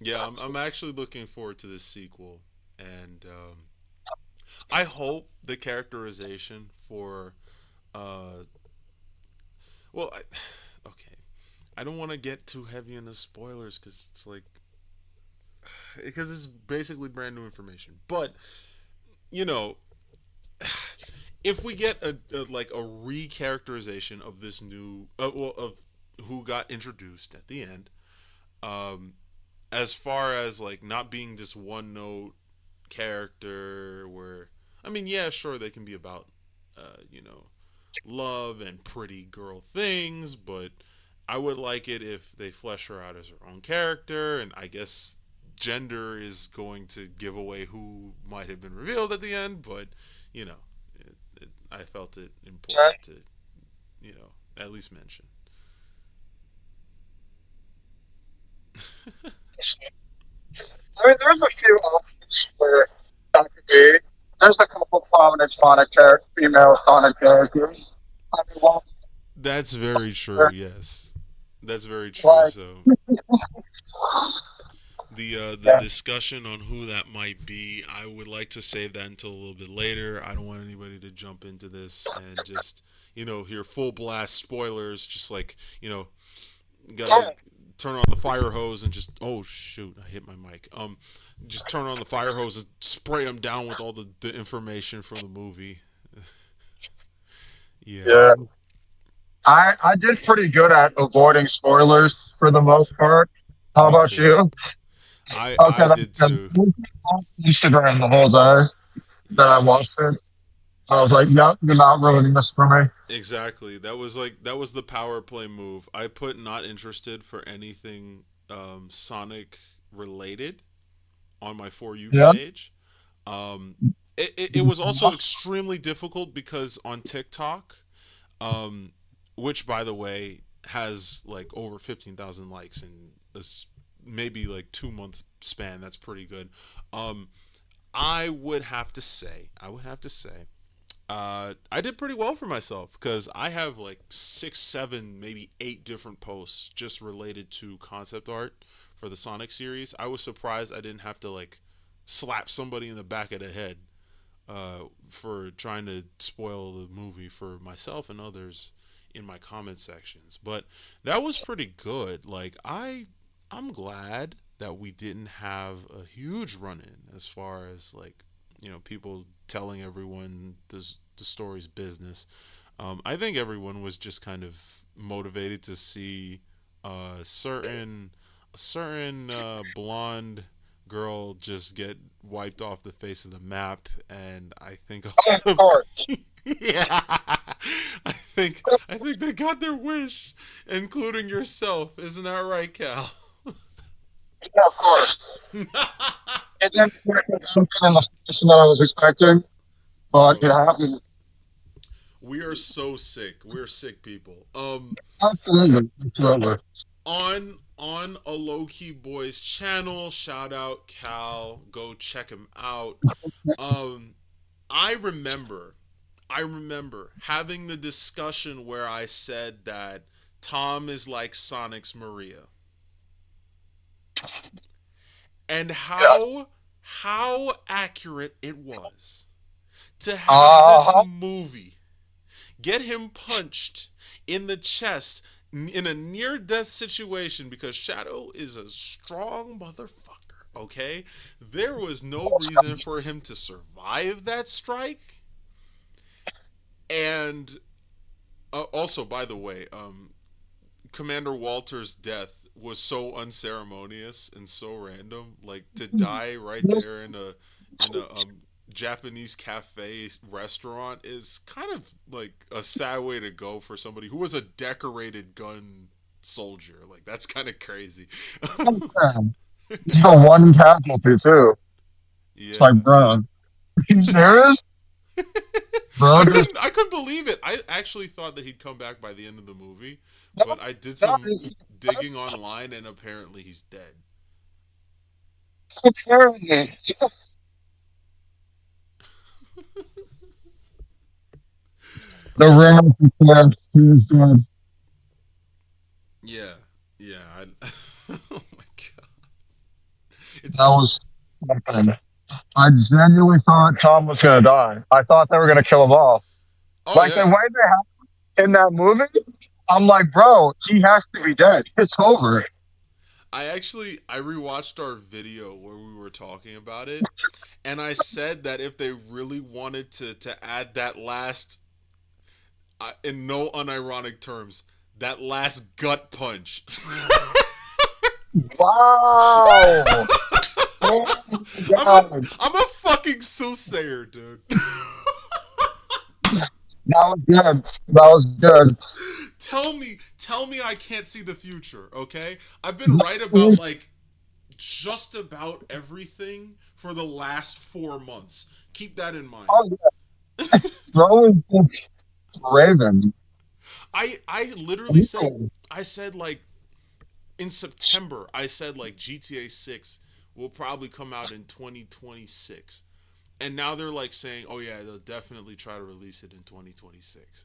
Yeah, I'm actually looking forward to this sequel, and I hope the characterization for uh, well, okay, I don't want to get too heavy into spoilers because it's like because it's basically brand new information, but you know, if we get a like a recharacterization of this new well, of who got introduced at the end, um, as far as like not being this one note character where I mean, yeah, sure they can be about you know, love and pretty girl things, but I would like it if they flesh her out as her own character, and I guess gender is going to give away who might have been revealed at the end, but you know, I felt it Yeah. important to you know at least mention. I mean, there's a few options where that could be. There's a couple prominent female Sonic characters. I mean, one That's very true. Yes, that's very true. like, So the yeah, discussion on who that might be, I would like to save that until a little bit later. I don't want anybody to jump into this and just you know hear full blast spoilers. Just like you know, gotta yeah, turn on the fire hose and just oh shoot, I hit my mic. Just turn on the fire hose and spray them down with all the information from the movie. Yeah, yeah. I did pretty good at avoiding spoilers for the most part. How me about too. you? I Okay, that's did because too. on Instagram the whole day that I Yeah. watched it. I was like, "Yep, you're not ruining this for me." Exactly. That was the power play move. I put not interested for anything Sonic related on my for you Yeah. page. Um, it was also extremely difficult because on TikTok, um, which by the way has like over 15,000 likes in this maybe like 2 month span. That's pretty good. Um, I would have to say I did pretty well for myself because I have like six, seven, maybe eight different posts just related to concept art for the Sonic series. I was surprised I didn't have to like slap somebody in the back of the head for trying to spoil the movie for myself and others in my comment sections. But that was pretty good. I'm glad that we didn't have a huge run in as far as like you know people telling everyone the story's business. I think everyone was just kind of motivated to see a certain blonde girl just get wiped off the face of the map, and I think a Of lot of course. yeah, I think they got their wish, including yourself. Isn't that right, Cal? Yeah, of course. It didn't work in the fashion that I was expecting, but Oh it yeah. happened. We are so sick. We're sick people. Absolutely. Absolutely. On a low key boys channel, shout out Cal, go check him out. Um I remember I remember having the discussion where I said that Tom is like Sonic's Maria. And Yeah. how accurate it was to have this Uh-huh. movie get him punched in the chest in a near death situation because Shadow is a strong motherfucker, okay? There was no reason for him to survive that strike. And also, by the way, Commander Walter's death was so unceremonious and so random. Like to die right there in a Japanese cafe restaurant is kind of like a sad way to go for somebody who was a decorated gun soldier. Like that's kind of crazy. It's the one casualty too. It's like, Yeah. bro, you serious? Bro, just I couldn't believe it. I actually thought that he'd come back by the end of the movie, no, but I did no, some digging online and apparently he's dead. apparently. The rumor said he's dead. Yeah. Yeah. I, oh my god. That was something. I genuinely thought Tom was gonna die. I thought they were gonna kill him off. Oh Like the yeah. way they have in that movie, I'm like, bro, he has to be dead. It's over. I rewatched our video where we were talking about it, and I said that if they really wanted to add that last, in no unironic terms, that last gut punch. Wow. Oh my I'm a god. I'm a fucking soothsayer, dude. That was good. That was good. Tell me I can't see the future, okay? I've been right about like just about everything for the last 4 months. Keep that in mind. Oh yeah. Throwing Raven. I literally said, I said like in September, I said like GTA 6 will probably come out in 2026. And now they're like saying, "Oh yeah, they'll definitely try to release it in 2026."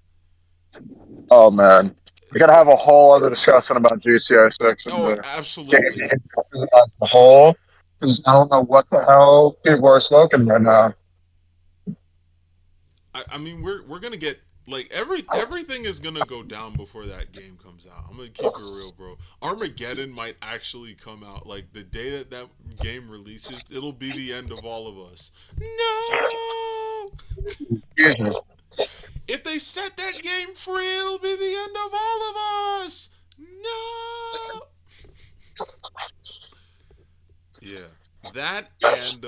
Oh man. We gotta have a whole other discussion about GTA 6 and Oh, the game absolutely. as a whole. Because I don't know what the hell people are smoking right now. I mean, we're gonna get like everything is gonna go down before that game comes out. I'm gonna keep it real, bro. Armageddon might actually come out like the day that that game releases. It'll be the end of all of us. No. Jesus. If they set that game free, it'll be the end of all of us. No. Yeah. That and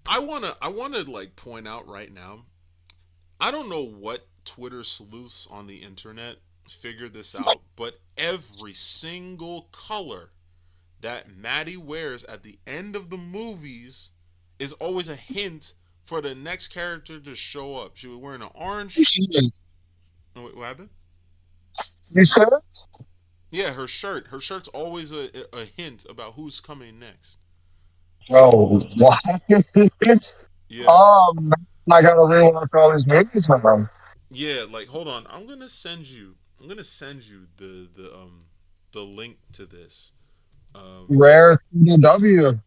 I wanna like point out right now. I don't know what Twitter sleuths on the internet figured this out, but every single color that Maddie wears at the end of the movies is always a hint for the next character to show up. She was wearing an orange. Oh, wait, what happened? You said it? Yeah, her shirt. Her shirt's always a hint about who's coming next. Oh, what? Yeah, um, I gotta rewatch all these movies now. yeah. Like, hold on. I'm gonna send you the link to this. Um, Rare CW.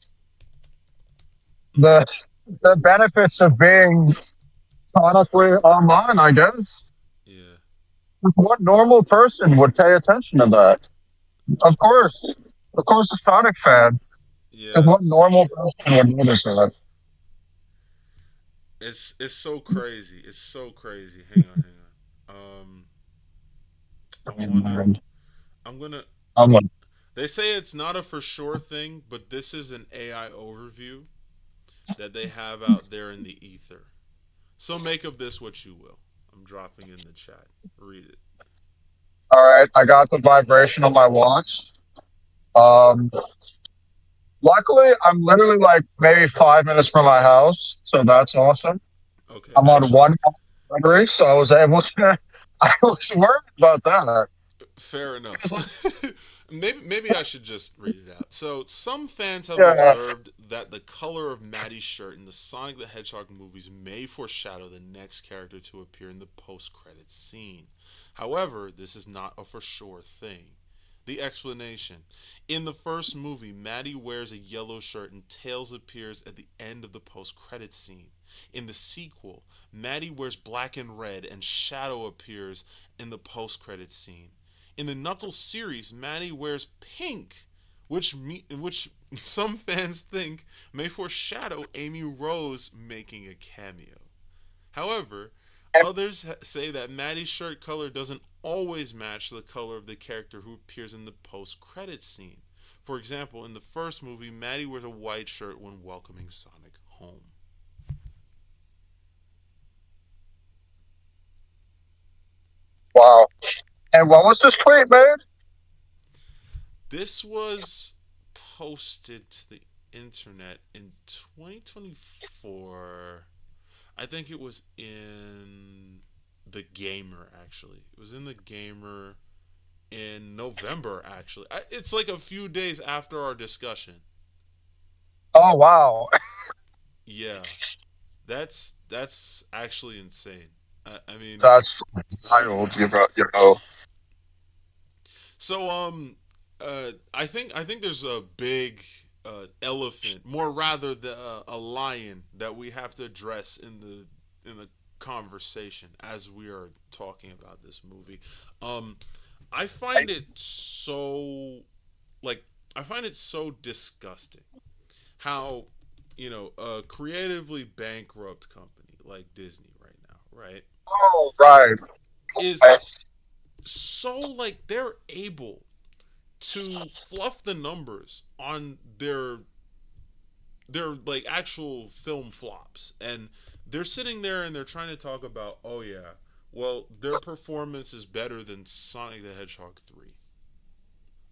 The the benefits of being chronically online, I guess. yeah, What normal person would pay attention to that? Of course. Of course, a Sonic fan. Because yeah. what normal person would notice that? It's so crazy. It's so crazy. Hang on, hang on. I wanna. And I'm gonna. I'm like, They say it's not a for sure thing, but this is an AI overview that they have out there in the ether. So make of this what you will. I'm dropping in the chat. Read it. all right, I got the vibration on my watch. Um, luckily, I'm literally like maybe 5 minutes from my house, so that's awesome. Okay, I'm on actually, one battery, so I was able to. I was worried about that. fair enough. Maybe I should just read it out. So, some fans have Yeah, observed that the color of Maddie's shirt in the Sonic the Hedgehog movies may foreshadow the next character to appear in the post-credits scene. However, this is not a for sure thing. The explanation. In the first movie, Maddie wears a yellow shirt and Tails appears at the end of the post-credits scene. In the sequel, Maddie wears black and red and Shadow appears in the post-credits scene. In the Knuckles series, Maddie wears pink, which some fans think may foreshadow Amy Rose making a cameo. However, others say that Maddie's shirt color doesn't always match the color of the character who appears in the post-credits scene. For example, in the first movie, Maddie wears a white shirt when welcoming Sonic home. wow. And what was this tweet made? This was posted to the internet in 2024. I think it was in the Gamer actually. It was in the Gamer in November actually. It's like a few days after our discussion. Oh wow, Yeah, that's actually insane. I mean, that's wild. You know. so I think there's a big elephant, more rather a lion that we have to address in the conversation as we are talking about this movie. Um, I find it so like I find it so disgusting how a creatively bankrupt company like Disney right now, right, Oh, right. is so like they're able to fluff the numbers on their like actual film flops, and they're sitting there and they're trying to talk about, oh yeah, well their performance is better than Sonic the Hedgehog 3.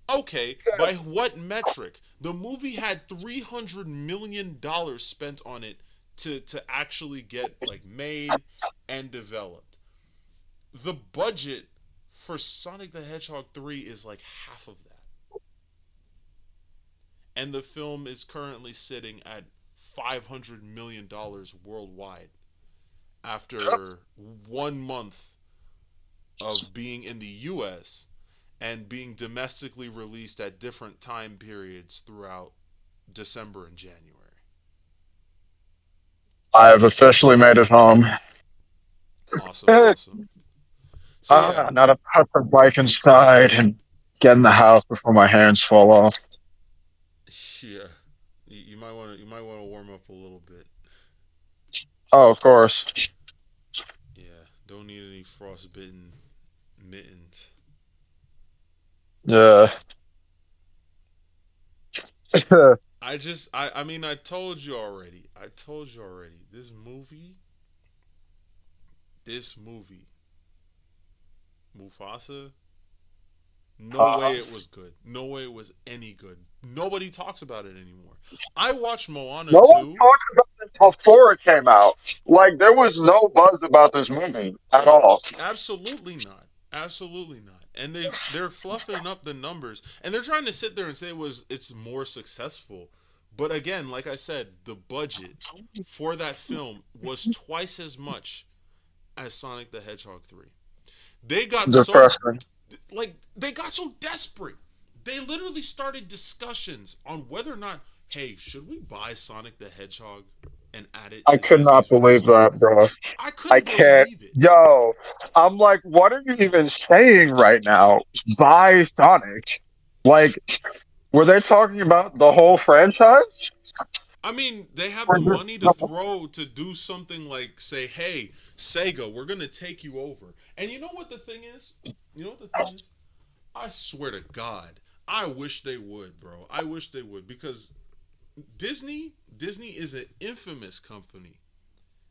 Okay, by what metric? The movie had $300 million spent on it to actually get like made and developed. The budget for Sonic the Hedgehog 3 is like half of that. And the film is currently sitting at $500 million worldwide Yep. after 1 month of being in the US and being domestically released at different time periods throughout December and January. I have officially made it home. Awesome, awesome. So yeah, Now to put the bike inside and get in the house before my hands fall off. yeah, you might want to warm up a little bit. Oh, of course. Yeah, don't need any frostbitten mittens. Yeah. I mean, I told you already. I told you already. This movie, Mufasa, no way Uh-huh. it was good. No way it was any good. Nobody talks about it anymore. I watched Moana No one 2. talked about it before it came out. Like there was no buzz about this movie at Oh, all. absolutely not. Absolutely not. And they're fluffing up the numbers, and they're trying to sit there and say it's more successful. But again, like I said, the budget for that film was twice as much as Sonic the Hedgehog 3. They got so Depressing. they got so desperate. They literally started discussions on whether or not, hey, should we buy Sonic the Hedgehog and add it I to could not Disney's believe roster? that, bro. I I couldn't can't. believe it. Yo, I'm like, what are you even saying right now? Buy Sonic? Like, were they talking about the whole franchise? I mean, they have Or the just money to throw to do something like say, "Hey, Sega, we're gonna take you over." And you know what the thing is? You know what the thing is? I swear to God, I wish they would, bro. I wish they would, because Disney is an infamous company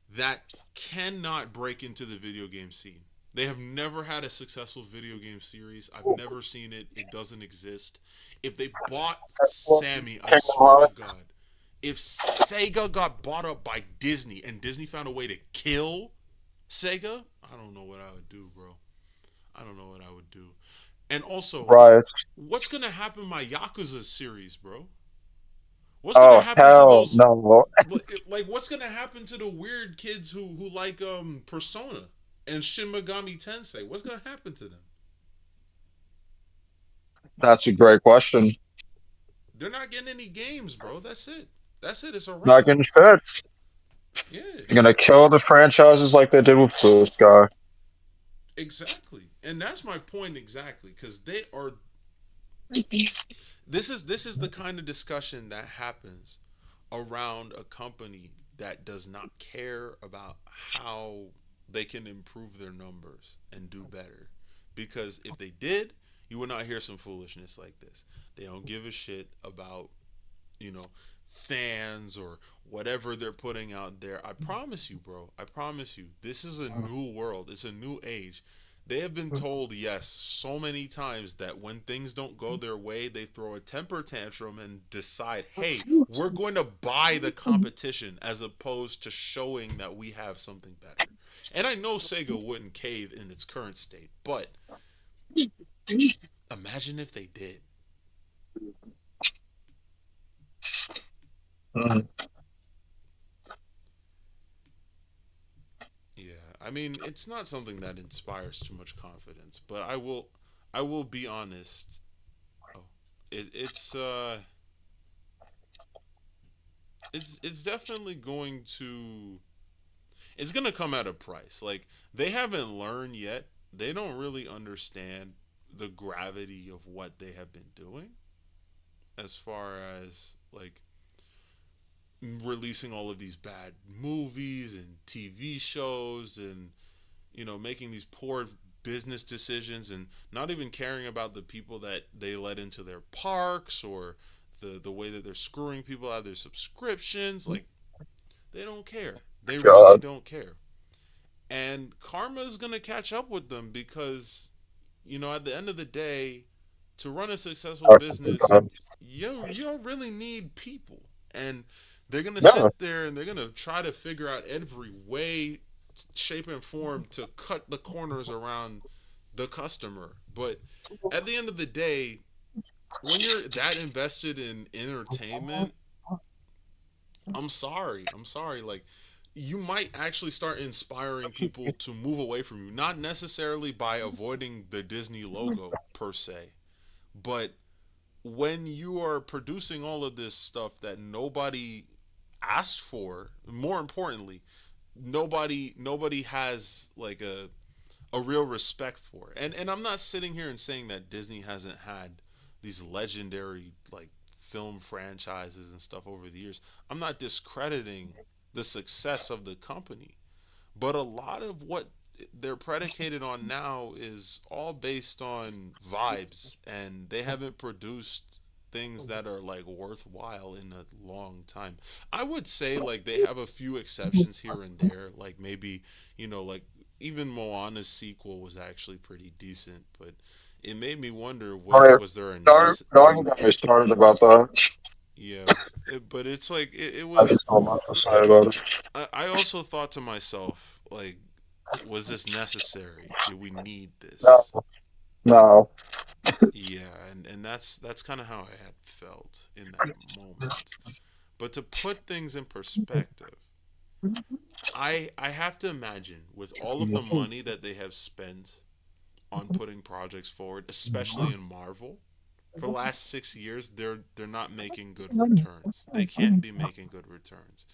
that cannot break into the video game scene. They have never had a successful video game series. I've never seen it. It doesn't exist. If they bought Sammy, I Kingdom swear to Hearts? God, if Sega got bought up by Disney and Disney found a way to kill Sega, I don't know what I would do, bro. I don't know what I would do. And also, Right. what's gonna happen to my Yakuza series, bro? What's gonna Oh, happen to hell those, no. like what's gonna happen to the weird kids who like Persona and Shin Megami Tensei? What's gonna happen to them? That's a great question. They're not getting any games, bro. That's it. That's it. It's a Not wrap. getting fit. Yeah, You're gonna kill the franchises like they did with this guy. exactly. And that's my point exactly, because they are. This is the kind of discussion that happens around a company that does not care about how they can improve their numbers and do better. Because if they did, you would not hear some foolishness like this. They don't give a shit about, you know, fans or whatever they're putting out there. I promise you, bro. I promise you. This is a new world. It's a new age. They have been told yes so many times that when things don't go their way, they throw a temper tantrum and decide, hey, we're going to buy the competition as opposed to showing that we have something better. And I know Sega wouldn't cave in its current state, but imagine if they did. Mhm. Yeah, I mean, it's not something that inspires too much confidence, but I will be honest. Oh. It's it's definitely going to it's gonna come at a price. Like they haven't learned yet. They don't really understand the gravity of what they have been doing as far as like releasing all of these bad movies and TV shows and making these poor business decisions and not even caring about the people that they let into their parks or the way that they're screwing people out of their subscriptions. Like they don't care. They really God. don't care. And karma is going to catch up with them because at the end of the day, to run a successful business, you don't really need people. And they're going to Yeah. sit there and they're going to try to figure out every way, shape and form to cut the corners around the customer. But at the end of the day, when you're that invested in entertainment, I'm sorry. I'm sorry. Like, you might actually start inspiring people to move away from you, not necessarily by avoiding the Disney logo per se, but when you are producing all of this stuff that nobody asked for, more importantly, nobody has like a real respect for. And I'm not sitting here and saying that Disney hasn't had these legendary like film franchises and stuff over the years. I'm not discrediting the success of the company, but a lot of what they're predicated on now is all based on vibes, and they haven't produced things that are like worthwhile in a long time. I would say like they have a few exceptions here and there, like maybe, like even Moana's sequel was actually pretty decent, but it made me wonder, All was right. was there a Don't even get me started about that. yeah, but it's like it I have was. so much to say about it. I also thought to myself, like, was this necessary? Did we need No, this? no. Yeah, and that's kind of how I had felt in that moment. But to put things in perspective, I have to imagine with all of the money that they have spent on putting projects forward, especially in Marvel, for the last 6 years, they're not making good returns. They can't be making good returns.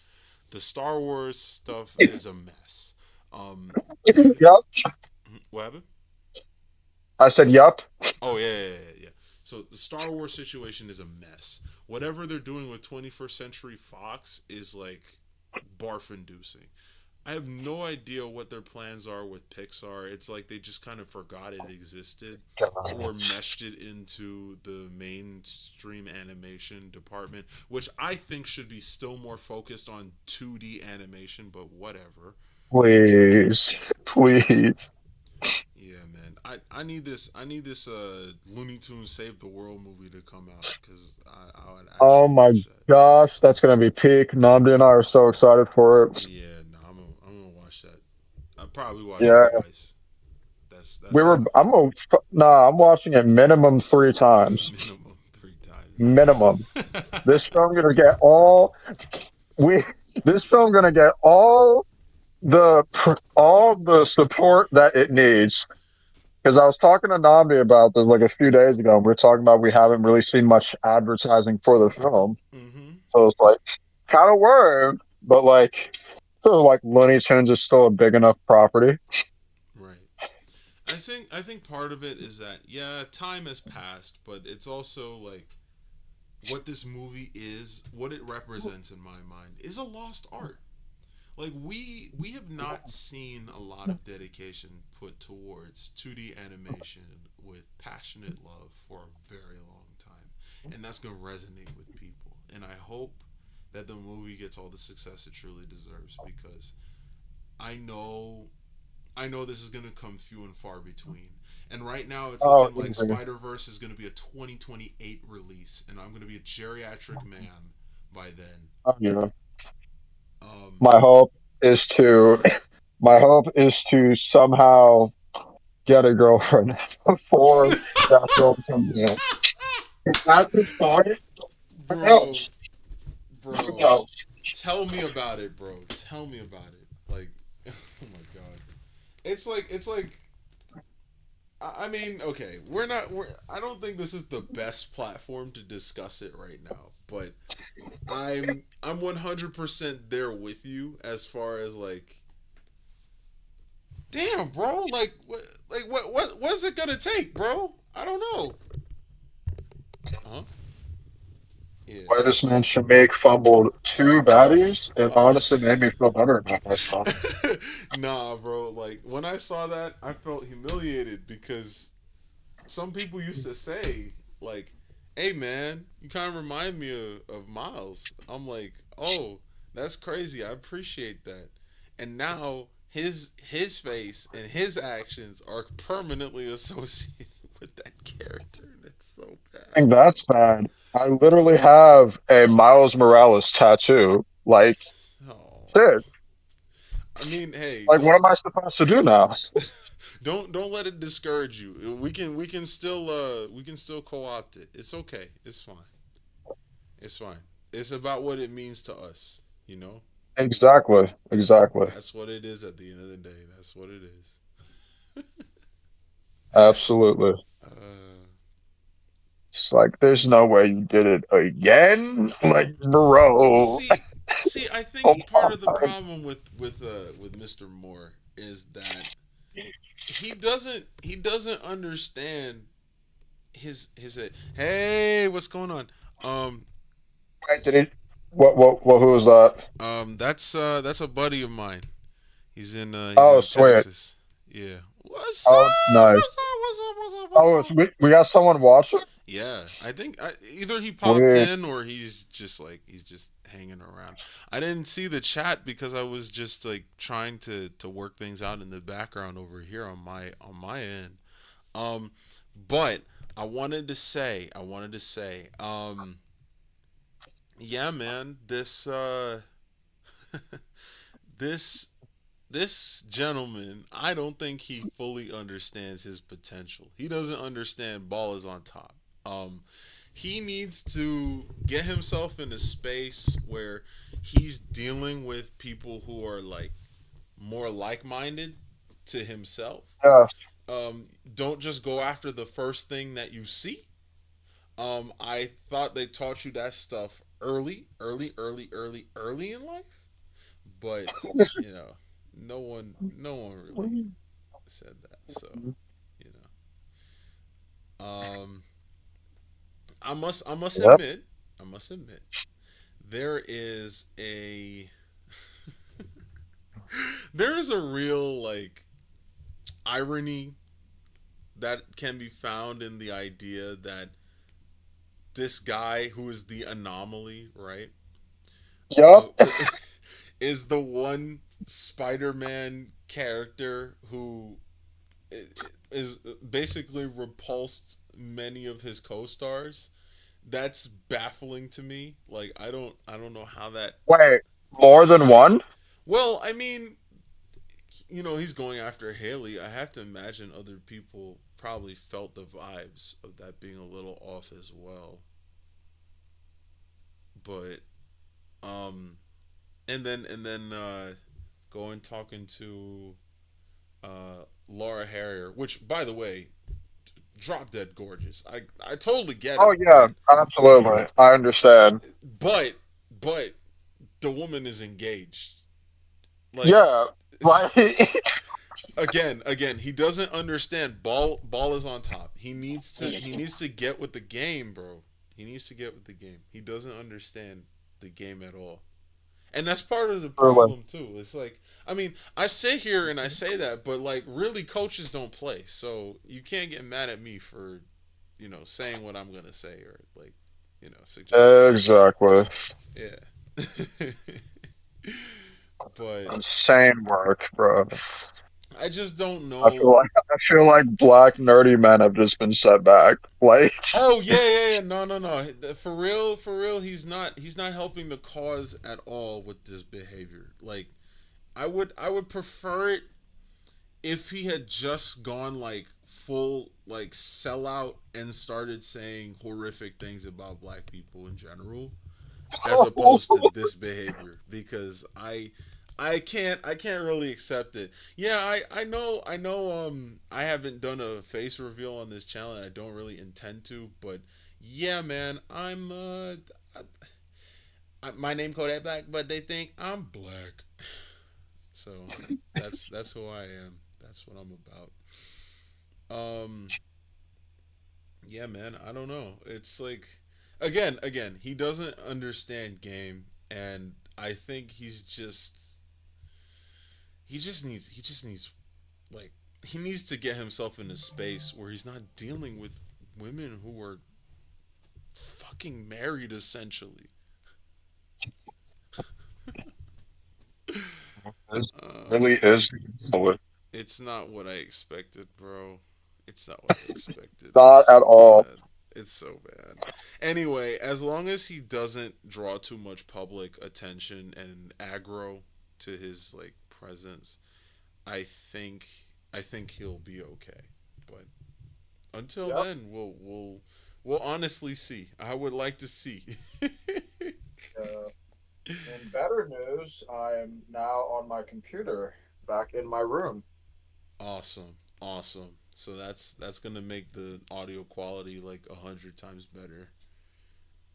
The Star Wars stuff is a mess. You Yup. what happened? I said yup. Oh yeah. So the Star Wars situation is a mess. Whatever they're doing with 21st Century Fox is like barf inducing. I have no idea what their plans are with Pixar. It's like they just kind of forgot it existed or meshed it into the mainstream animation department, which I think should be still more focused on 2D animation, but whatever. Please. Please. Yeah, man. I need this Looney Tunes Save the World movie to come out cuz I would Oh actually my watch that. gosh, that's gonna be peak. Namdi and I are so excited for it. Yeah, no, I'm gonna watch that. I probably watch it Yeah, twice. That's how I feel. nah, I'm watching it minimum 3 times. Minimum 3 times. Minimum. This film gonna get all we this film gonna get all the support that it needs. Because I was talking to Namdi about this like a few days ago, and we are talking about we haven't really seen much advertising for the film. Mhm. So it's like kind of worried, but like sort of like Looney Tunes is still a big enough property. Right. I think part of it is that yeah, time has passed, but it's also like what this movie is, what it represents in my mind is a lost art. Like we have not seen a lot of dedication put towards 2D animation with passionate love for a very long time, and that's going to resonate with people. And I hope that the movie gets all the success it truly deserves because I know I know this is going to come few and far between. And right now, it's Oh, looking like easy. Spider Verse is going to be a 2028 release, and I'm going to be a geriatric man by then. Oh, yeah. Um, My hope is to my hope is to somehow get a girlfriend before that film comes out. That's the start. Who bro, else? Who bro, else? tell me about it, bro. Tell me about it. Like, oh my god, it's like I mean, okay, we're not. I don't think this is the best platform to discuss it right now, but I'm 100% there with you as far as like, damn, bro, what's it gonna take, bro? I don't know. Huh? Yeah. Why this man Shamik fumbled two baddies, it honestly made me feel better about myself. Nah, bro. Like when I saw that, I felt humiliated because some people used to say like, "Hey, man, you kind of remind me of Miles." I'm like, "Oh, that's crazy. I appreciate that." And now his face and his actions are permanently associated with that character, and it's so I bad. think that's bad. I literally have a Miles Morales tattoo. Like, Oh, shit. I mean, hey, Like, what am I supposed to do now? don't let it discourage you. We can still co-opt it. It's okay. It's fine. It's fine. It's about what it means to us. You know, Exactly. Exactly. that's what it is at the end of the day. That's what it is. Absolutely. Uh, It's like, there's no way you did it again. Like, bro. see, see, I Oh think part my of the God. problem with Mr. Moore is that he doesn't understand his. Hey, what's going on? Um, Wait, did he? What, who was that? that's a buddy of mine. He's Oh, in sweet. Texas. Yeah. What's up? Oh, nice. What's up? What's up? What's up? What's Oh, up? we got someone watching? Yeah, I think either he popped Sweet. in or he's just hanging around. I didn't see the chat because I was just like trying to work things out in the background over here on my end. Um, but I wanted to say, yeah, man, this this gentleman, I don't think he fully understands his potential. He doesn't understand ball is on top. Um, he needs to get himself in a space where he's dealing with people who are like more like-minded to himself. Yeah. Don't just go after the first thing that you see. I thought they taught you that stuff early in life, but you know, no one really said that. So, you know, I must Yep. admit, I must admit, there is a there is a real like irony that can be found in the idea that this guy who is the anomaly, right, uh, Yep. is the one Spider-Man character who is basically repulsed many of his co-stars. That's baffling to me. Like I don't know how that. Wait, more than one? Well, I mean, he's going after Haley. I have to imagine other people probably felt the vibes of that being a little off as well. But um and then going talking to Laura Harrier, which by the way, drop dead gorgeous. I totally get Oh it, yeah, absolutely. I understand. but but the woman is engaged. Like Yeah, right. again, he doesn't understand ball is on top. He needs to get with the game, bro. He needs to get with the game. He doesn't understand the game at all. And that's part of the Truly. problem too. It's like, I mean, I sit here and I say that, but like really coaches don't play. So you can't get mad at me for, saying what I'm going to say or like, suggesting. Exactly. Yeah. But Insane work, bro. I just don't I feel know. like I feel like black nerdy men have just been set back. Like, Oh yeah, yeah, yeah. No, no, no. For real. He's not helping the cause at all with this behavior. Like, I would prefer it if he had just gone like full like sellout and started saying horrific things about black people in general, as opposed to this behavior. Because I can't really accept it. Yeah, I know I haven't done a face reveal on this channel and I don't really intend to, but yeah, man, my name Kodak Black, but they think I'm black. So that's who I am. That's what I'm about. Um yeah, man, I don't know. It's like again, he doesn't understand game and I think he just needs like he needs to get himself in a space where he's not dealing with women who are fucking married essentially. This Uh, really is it's not what I expected, bro. It's not what I expected. It's not at so all. bad. It's so bad. Anyway, as long as he doesn't draw too much public attention and aggro to his like presence, I think I think he'll be okay. But until Yep. then, we'll honestly see. I would like to see. Uh, in better news, I am now on my computer back in my room. Awesome, awesome. So that's gonna make the audio quality like 100 times better.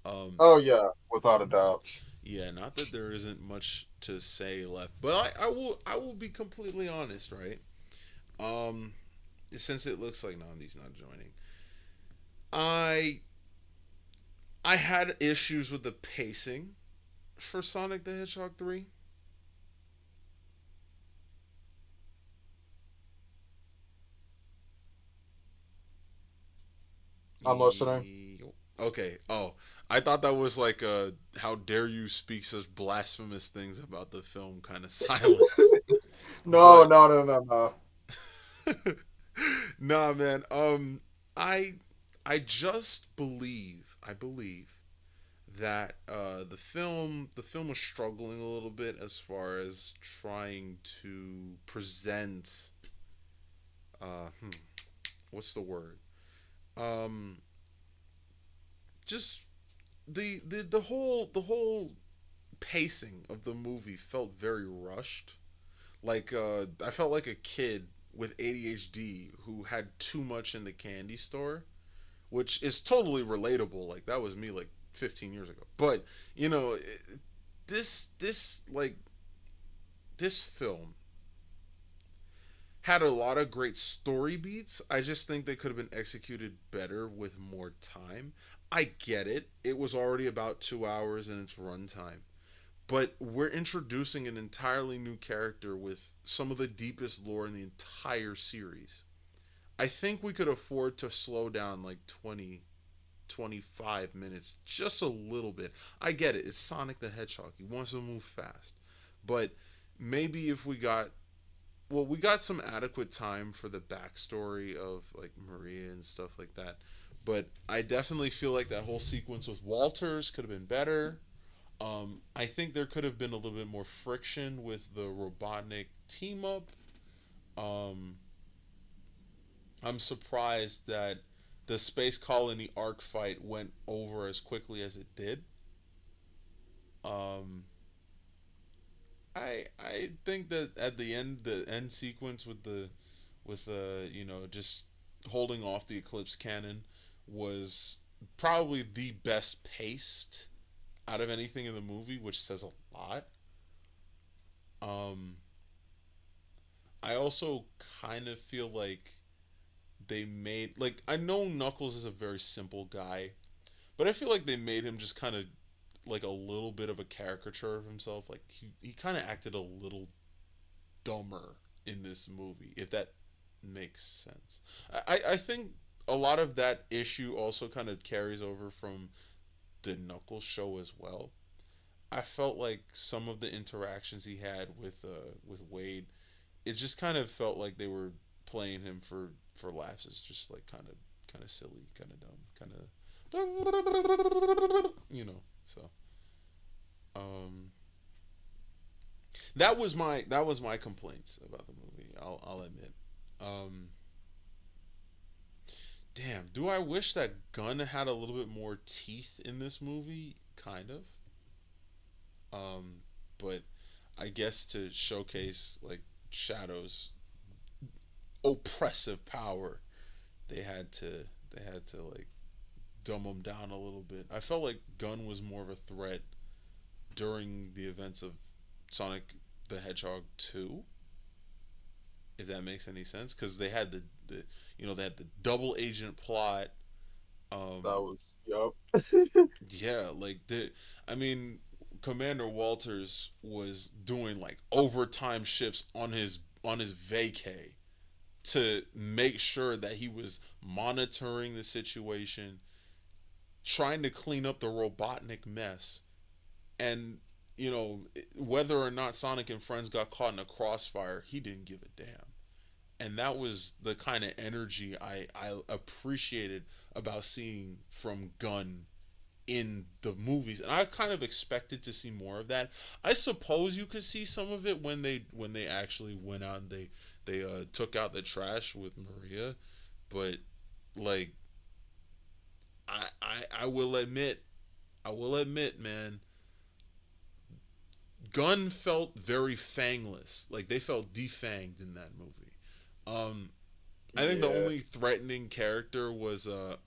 Um, Oh yeah, without a doubt. yeah, not that there isn't much to say left, but I will be completely honest, right? Um, since it looks like Nandi's not joining, I I had issues with the pacing for Sonic the Hedgehog 3. I'm listening. Okay. Oh, I thought that was like a "How dare you speak such blasphemous things about the film" kind of silence. No, But no, no, no, no. nah, man. I I just believe that the film was struggling a little bit as far as trying to present uh hmm, what's the word um just the whole pacing of the movie felt very rushed. Like I felt like a kid with ADHD who had too much in the candy store, which is totally relatable. Like that was me like 15 years ago. But you know, this film had a lot of great story beats. I just think they could have been executed better with more time. I get it. It was already about 2 hours in its runtime. But we're introducing an entirely new character with some of the deepest lore in the entire series. I think we could afford to slow down like 20, 25 minutes just a little bit. I get it. It's Sonic the Hedgehog. He wants to move fast. But maybe if we got some adequate time for the backstory of like Maria and stuff like that. But I definitely feel like that whole sequence with Walters could have been better. I think there could have been a little bit more friction with the Robotnik team up. Um, I'm surprised that the Space Colony arc fight went over as quickly as it did. Um, I think that at the end sequence with just holding off the Eclipse cannon was probably the best paced out of anything in the movie, which says a lot. Um, I also kind of feel like they made like I know Knuckles is a very simple guy, but I feel like they made him just kind of like a little bit of a caricature of himself. Like he kind of acted a little dumber in this movie, if that makes sense. I think a lot of that issue also kind of carries over from the Knuckles show as well. I felt like some of the interactions he had with Wade, it just kind of felt like they were playing him for laughs. It's just like kind of silly, kind of dumb, kind of So um, that was my complaints about the movie. I'll admit. Um, damn, do I wish that Gunn had a little bit more teeth in this movie? Kind of. Um, but I guess to showcase like Shadow's oppressive power, they had to like dumb him down a little bit. I felt like Gunn was more of a threat during the events of Sonic the Hedgehog 2, if that makes any sense, cuz they had the they had the double agent plot. That um was yup. yeah, like the I mean Commander Walters was doing like overtime shifts on his vacay to make sure that he was monitoring the situation, trying to clean up the Robotnik mess. And, whether or not Sonic and friends got caught in a crossfire, he didn't give a damn. And that was the kind of energy I appreciated about seeing from Gunn in the movies, and I kind of expected to see more of that. I suppose you could see some of it when they actually went out and they took out the trash with Maria, but like I will admit, man, Gun felt very fangless. Like they felt defanged in that movie. I think the Yeah. only threatening character was the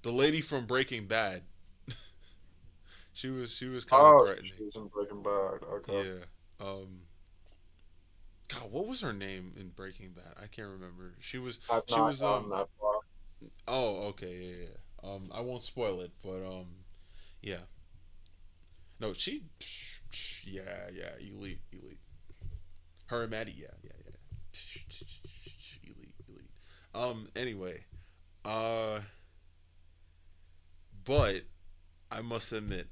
the lady from Breaking Bad. She was kind of Oh, threatening. she was in Breaking Bad. Okay. Yeah. Um. God, what was her name in Breaking Bad? I can't remember. She was. I've She not was. gotten that far. Oh, okay. Yeah, yeah. I won't spoil it, but yeah. No, she. Yeah, yeah. Elite, elite. Her and Maddie. Yeah, yeah, yeah. Elite, elite. Anyway. Uh. But I must admit,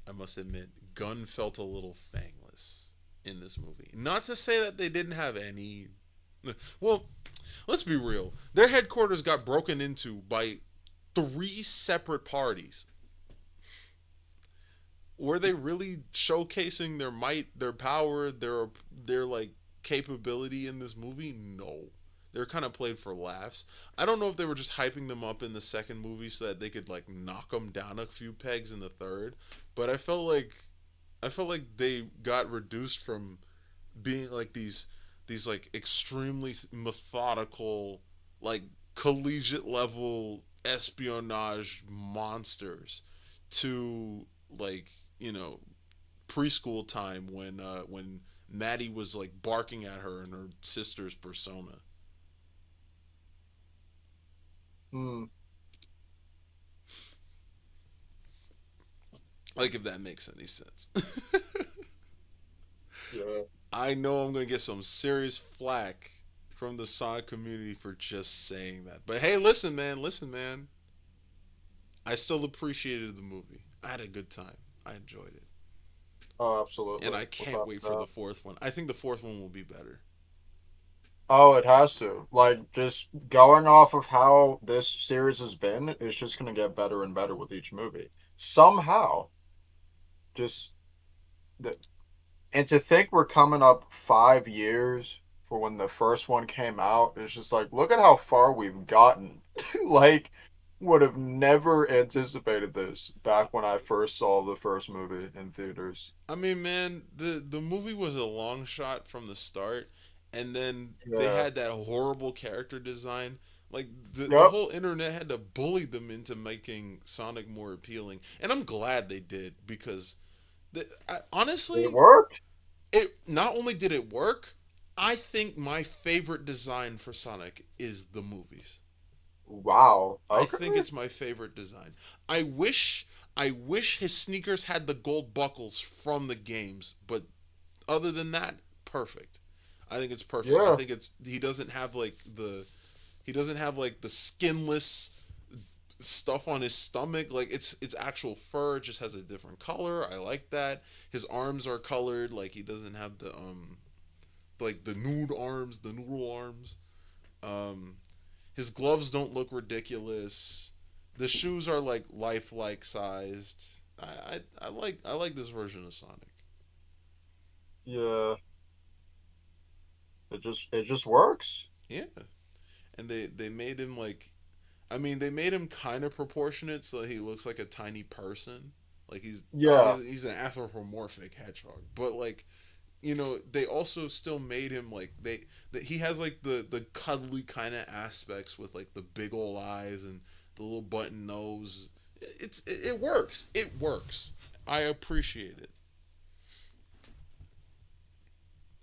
Gunn felt a little fangless in this movie. Not to say that they didn't have any. Well, let's be real. Their headquarters got broken into by three separate parties. Were they really showcasing their might, their power, their like capability in this movie? No. They're kind of played for laughs. I don't know if they were just hyping them up in the second movie so that they could like knock them down a few pegs in the third, but I felt like they got reduced from being like these like extremely methodical, like collegiate level espionage monsters to like preschool time when Maddie was like barking at her in her sister's persona. Hmm. Like if that makes any sense. Yeah. I know I'm gonna get some serious flack from the Sonic community for just saying that. But hey, listen, man. I still appreciated the movie. I had a good time. I enjoyed it. Oh, And absolutely. I can't Without wait for that. the fourth one. I think the fourth one will be better. Oh, it has to. Like, just going off of how this series has been, it's just gonna get better and better with each movie. Somehow, just the and to think we're coming up 5 years for when the first one came out, it's just like, look at how far we've gotten. Like, would have never anticipated this back when I first saw the first movie in theaters. I mean, man, the movie was a long shot from the start, and then they Yeah. had that horrible character design. Like the Yep. whole internet had to bully them into making Sonic more appealing, and I'm glad they did because It honestly, worked. it not only did it work, I think my favorite design for Sonic is the movies. Wow. I Okay. think it's my favorite design. I wish his sneakers had the gold buckles from the games, but other than that, perfect. I think it's perfect. I Yeah. think it's he doesn't have like the skinless stuff on his stomach. Like it's actual fur, it just has a different color. I like that. His arms are colored, like he doesn't have the like the nude arms, the noodle arms. Um his gloves don't look ridiculous. The shoes are like lifelike sized. I like this version of Sonic. Yeah. It just works. Yeah, and they made him like, I mean, they made him kind of proportionate so he looks like a tiny person. Like Yeah, he's an anthropomorphic hedgehog, but like they also still made him like that he has like the cuddly kind of aspects with like the big old eyes and the little button nose. It works. It works. I appreciate it.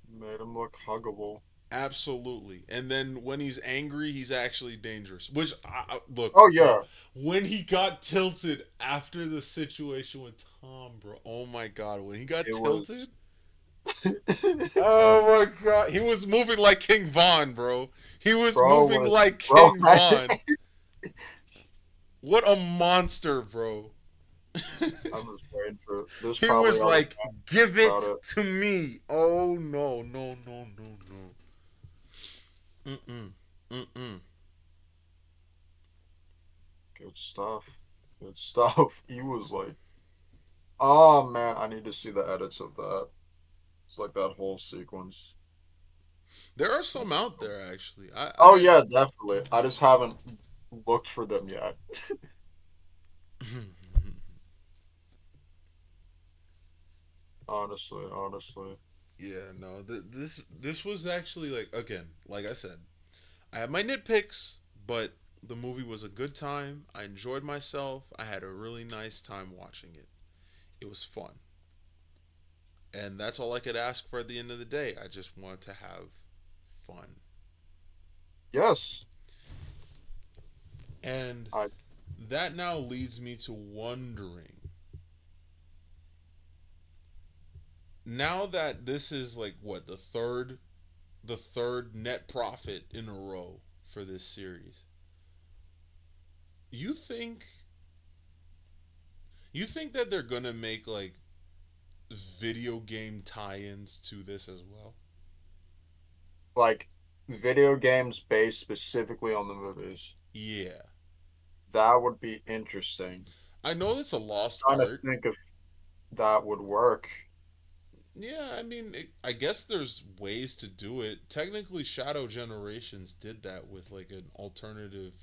made him look huggable. Absolutely. And then when he's angry, he's actually dangerous. Which look, Oh bro, yeah, when he got tilted after the situation with Tom, bro. Oh my god, when he got it tilted, was. oh my god, he was moving like King Von, bro. He was bro moving was like bro. King Von. What a monster, bro. I'm just waiting for this. He Probably was already like, "Give about it it. to me." Oh no, no, no, no, no. Mm-mm. Mm-mm. Good stuff. Good stuff. He was like, oh man, I need to see the edits of that. It's like that whole sequence. There are some out there actually. Oh yeah, definitely. I just haven't looked for them yet. Honestly, honestly. Yeah, no. This was actually like again, like I said, I have my nitpicks, but the movie was a good time. I enjoyed myself. I had a really nice time watching it. It was fun. And that's all I could ask for at the end of the day. I just want to have fun. Yes. And I that now leads me to wondering, now that this is like what the third net profit in a row for this series. You think you think that they're going to make like video game tie-ins to this as well? like video games based specifically on the movies. Yeah. That would be interesting. I know it's a lost Trying to art. think if that would work. Yeah, I mean, I guess there's ways to do it. Technically, Shadow Generations did that with like an alternative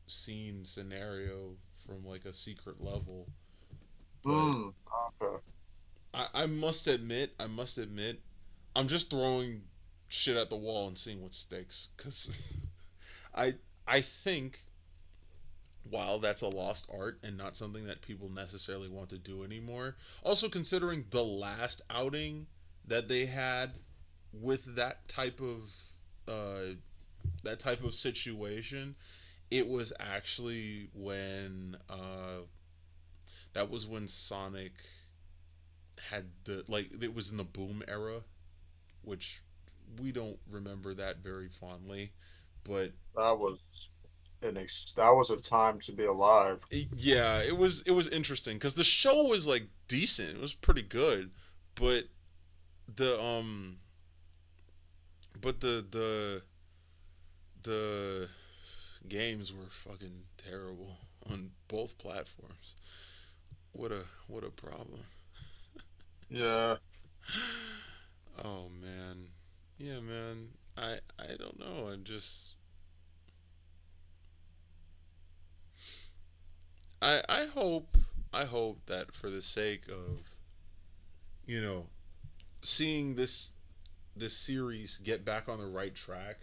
scene scenario from like a secret level. But Hmm. Okay. I must admit, I'm just throwing shit at the wall and seeing what sticks. Cause I I think while that's a lost art and not something that people necessarily want to do anymore, also considering the last outing that they had with uh, that type of situation, it was actually when that was when Sonic had the like it was in the boom era, which we don't remember that very fondly, but That was that was a time to be alive. yeah, it was interesting because the show was like decent. It was pretty good, but the the games were fucking terrible on both platforms. What a problem. Yeah. Oh man, yeah, man. I don't know. I hope that for the sake of you know seeing this series get back on the right track,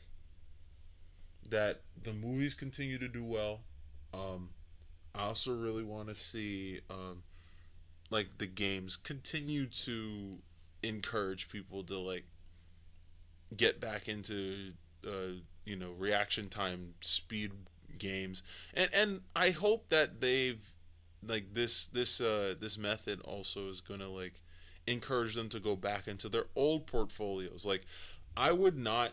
that the movies continue to do well. Um, I also really want to see like the games continue to encourage people to like get back into reaction time speed games, and I hope that they've like this method also is gonna like encourage them to go back into their old portfolios. Like I would not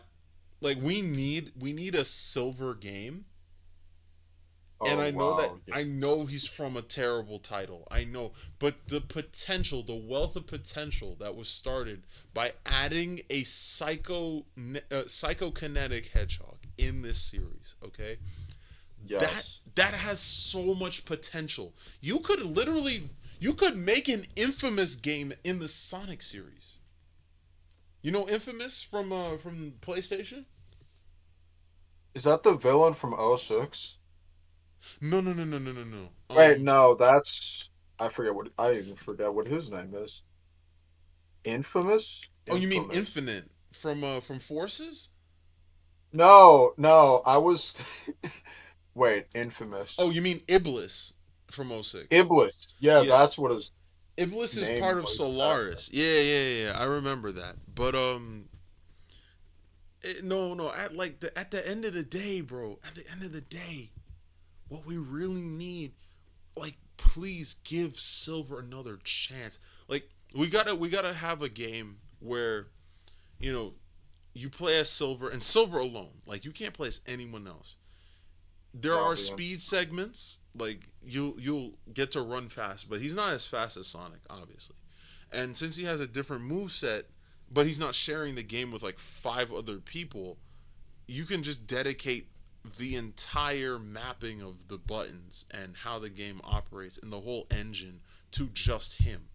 like we need a silver game, and Oh I know that wow. I know he's from a terrible title. I know, but the potential, the wealth of potential that was started by adding a psychokinetic hedgehog in this series, okay? That Yes. that has so much potential. You could make an Infamous game in the Sonic series. You know Infamous from PlayStation? Is that the villain from '06? No, no, no, no, no, no, no. Wait, no, that's. I even forget what his name is. Infamous? Oh, you mean Infamous. Infinite from Forces? No, no, I was wait, Oh, Infamous. you mean Iblis from '06? Iblis. Yeah, Yeah, that's what his Iblis is name part of was. Solaris. Yeah. I remember that. But no. At the end of the day, bro. At the end of the day, what we really need, like, please give Silver another chance. Like, we gotta have a game where you know you play as Silver and Silver alone. Like, you can't play as anyone else. There That'll are be speed segments, like you'll get to run fast, but he's not as fast as Sonic, obviously. And since he has a different move set, but he's not sharing the game with like five other people, you can just dedicate the entire mapping of the buttons and how the game operates and the whole engine to just him.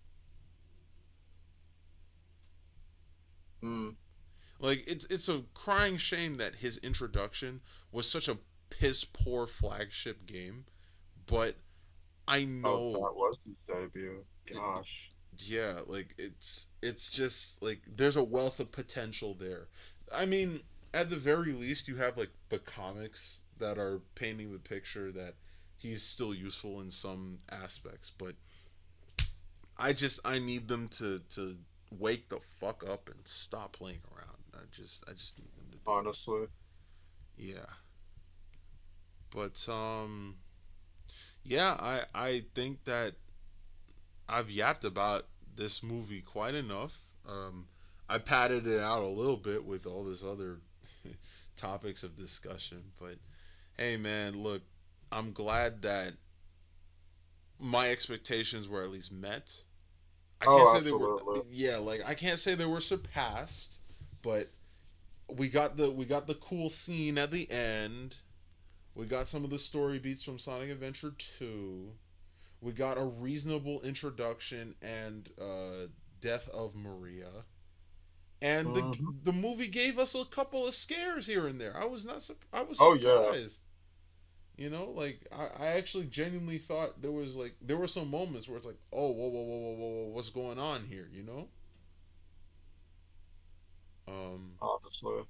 mm, Like, it's a crying shame that his introduction was such a piss poor flagship game, but I oh, know, that was his debut. Gosh. yeah, like it's just like there's a wealth of potential there. I mean, at the very least, you have like the comics that are painting the picture that he's still useful in some aspects, but I need them to wake the fuck up and stop playing around. I just need them to do that. Honestly. Yeah. But yeah, I think that I've yapped about this movie quite enough. I padded it out a little bit with all this other topics of discussion, but hey, man, look, I'm glad that my expectations were at least met. I can't Oh, say they were, absolutely. yeah, like I can't say they were surpassed, but we got the cool scene at the end. We got some of the story beats from Sonic Adventure 2. We got a reasonable introduction and death of Maria, and Hmm. the movie gave us a couple of scares here and there. I was Oh yeah. surprised. You know, like I actually genuinely thought there were some moments where it's like, oh, whoa, what's going on here? You know. Um. Honestly.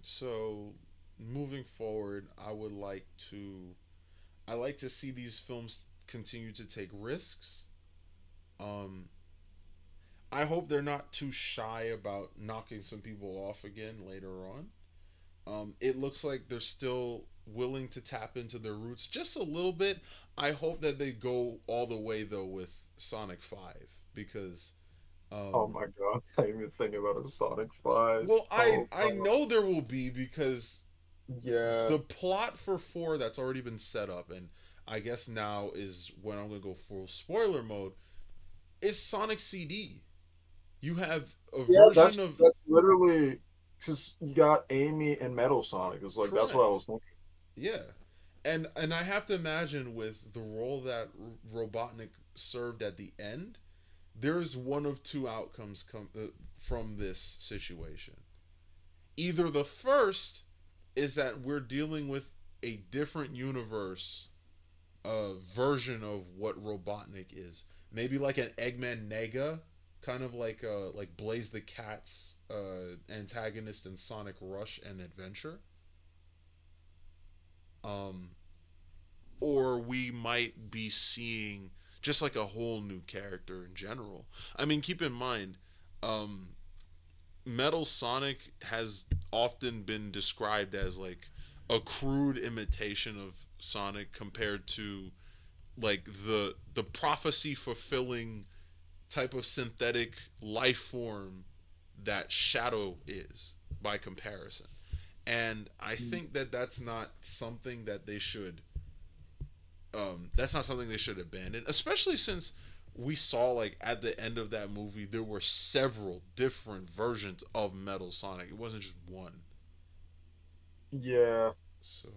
So moving forward, I like to see these films continue to take risks. Um, I hope they're not too shy about knocking some people off again later on. It looks like they're still willing to tap into their roots just a little bit. I hope that they go all the way though with Sonic 5 because Oh um my god. I didn't even think about a Sonic 5. well Oh I god. know there will be because Yeah. the plot for 4 that's already been set up, and I guess now is when I'm going to go full spoiler mode, is Sonic CD. You have a Yeah, version of that's literally because you got Amy and Metal Sonic. It's like that's what I correct. was thinking. Yeah. And I have to imagine with the role that Robotnik served at the end, there's one of two outcomes from this situation. Either the first is that we're dealing with a different universe version of what Robotnik is. Maybe like an Eggman Nega, kind of like Blaze the Cat's antagonist in Sonic Rush and Adventure. Um, or we might be seeing just like a whole new character in general. I mean, keep in mind, um, Metal Sonic has often been described as like a crude imitation of Sonic compared to like the prophecy fulfilling type of synthetic life form that Shadow is by comparison. And I think that that's not something they should abandon, especially since we saw like at the end of that movie there were several different versions of Metal Sonic. It wasn't just one. Yeah, So,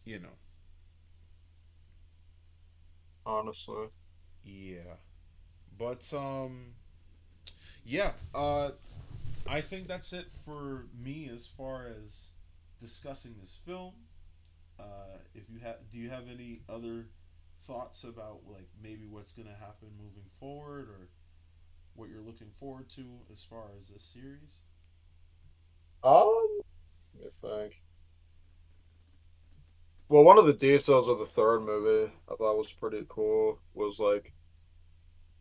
you know, honestly. yeah. But yeah, I think that's it for me as far as discussing this film. If you have, do you have any other thoughts about like maybe what's gonna happen moving forward, or what you're looking forward to as far as this series? Let me think. Well, one of the details of the third movie I thought was pretty cool was like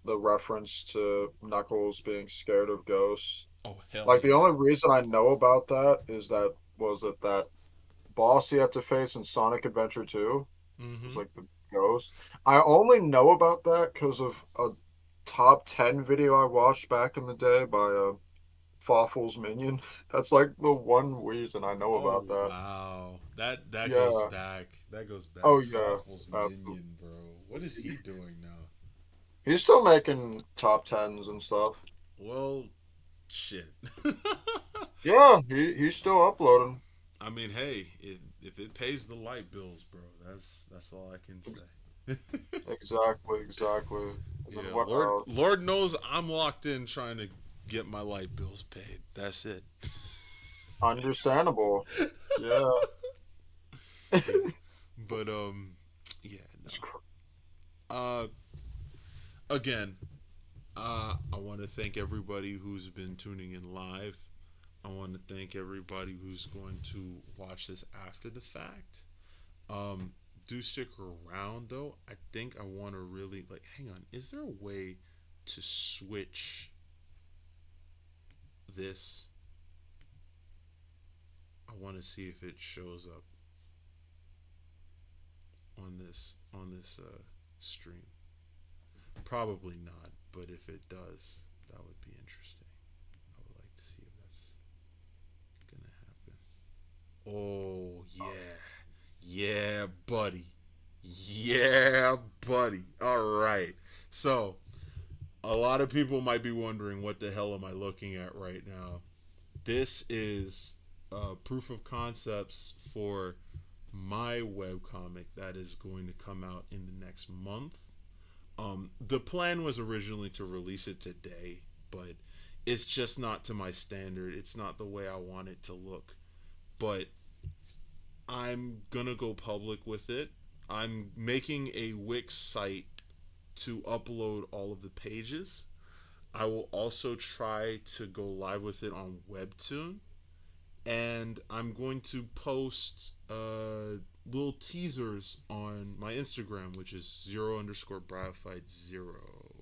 the reference to Knuckles being scared of ghosts. Oh hell Like the yeah. only reason I know about that is that boss he had to face in Sonic Adventure 2 was Mm-hmm. like the ghost. I only know about that because of a top 10 video I watched back in the day by Fawful's Minion. That's like the one reason I know Oh about that. wow. That goes Yeah. back. That goes back. Oh yeah. Fawful's Absolutely. minion, bro. What is he doing now? He's still making top tens and stuff. Well, shit. Yeah, he's still uploading. I mean, hey, if it pays the light bills, bro, that's all I can say. Exactly, exactly. And then Yeah, what else? Lord knows I'm locked in trying to get my light bills paid. That's it. Understandable. Yeah. Yeah, but yeah, no. It's cr- Uh, again, I want to thank everybody who's been tuning in live. I want to thank everybody who's going to watch this after the fact. Um, do stick around though. I think I want to really like. Hang on, is there a way to switch this? I want to see if it shows up on this stream. Probably not, but if it does, that would be interesting. I would like to see if that's gonna happen. Oh yeah, yeah, buddy, yeah, buddy. All right. So a lot of people might be wondering what the hell am I looking at right now. This is proof of concepts for my webcomic that is going to come out in the next month. The plan was originally to release it today, but it's just not to my standard. It's not the way I want it to look. But I'm gonna go public with it. I'm making a Wix site to upload all of the pages. I will also try to go live with it on Webtoon, and I'm going to post little teasers on my Instagram, which is zero underscore bryophyte zero.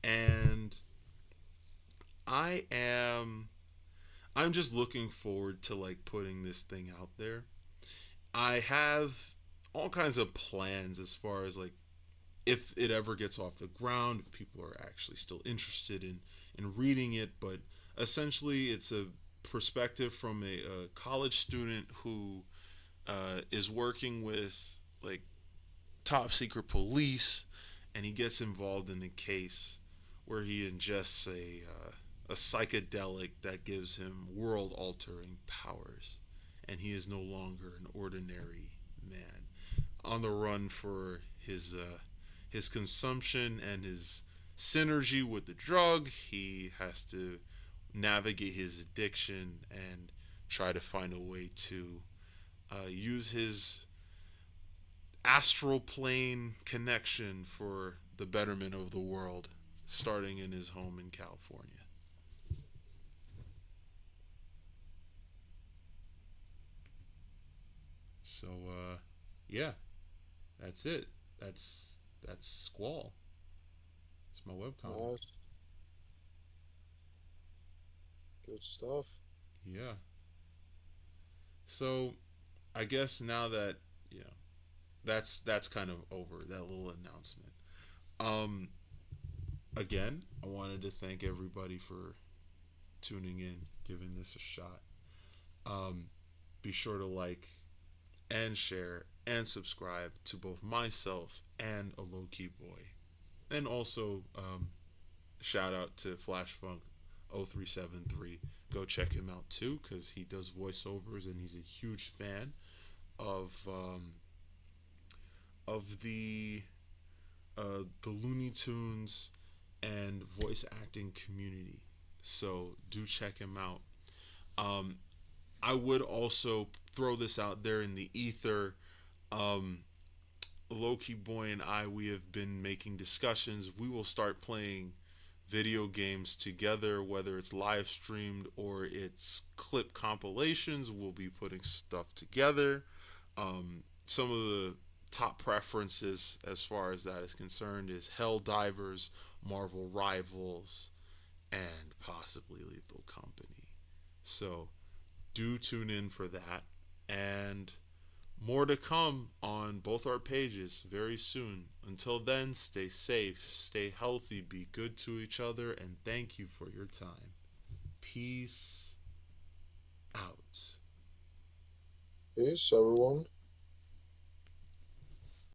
And I am I'm just looking forward to like putting this thing out there. I have all kinds of plans as far as like if it ever gets off the ground, if people are actually still interested in reading it, but essentially it's a perspective from a college student who is working with like top secret police, and he gets involved in a case where he ingests a psychedelic that gives him world altering powers, and he is no longer an ordinary man on the run for his consumption and his synergy with the drug. He has to navigate his addiction and try to find a way to use his astral plane connection for the betterment of the world, starting in his home in California. So, yeah, that's it. That's Squall. It's my webcomic. Nice. Good stuff. Yeah. So, I guess now that you know that's kind of over that little announcement. Um, again, I wanted to thank everybody for tuning in, giving this a shot. Um, be sure to like and share and subscribe to both myself and ALowKeeyBoi. And also, shout out to FlashFunk 0373. Go check him out too, because he does voiceovers and he's a huge fan of the Looney Tunes and voice acting community. So do check him out. Um, I would also throw this out there in the ether. Um, Loki Boy and I, we have been making discussions. We will start playing video games together, whether it's live streamed or it's clip compilations. We'll be putting stuff together. Some of the top preferences as far as that is concerned is Hell Divers, Marvel Rivals, and possibly Lethal Company. So do tune in for that. And more to come on both our pages very soon. Until then, stay safe, stay healthy, be good to each other, and thank you for your time. Peace out. Peace, everyone.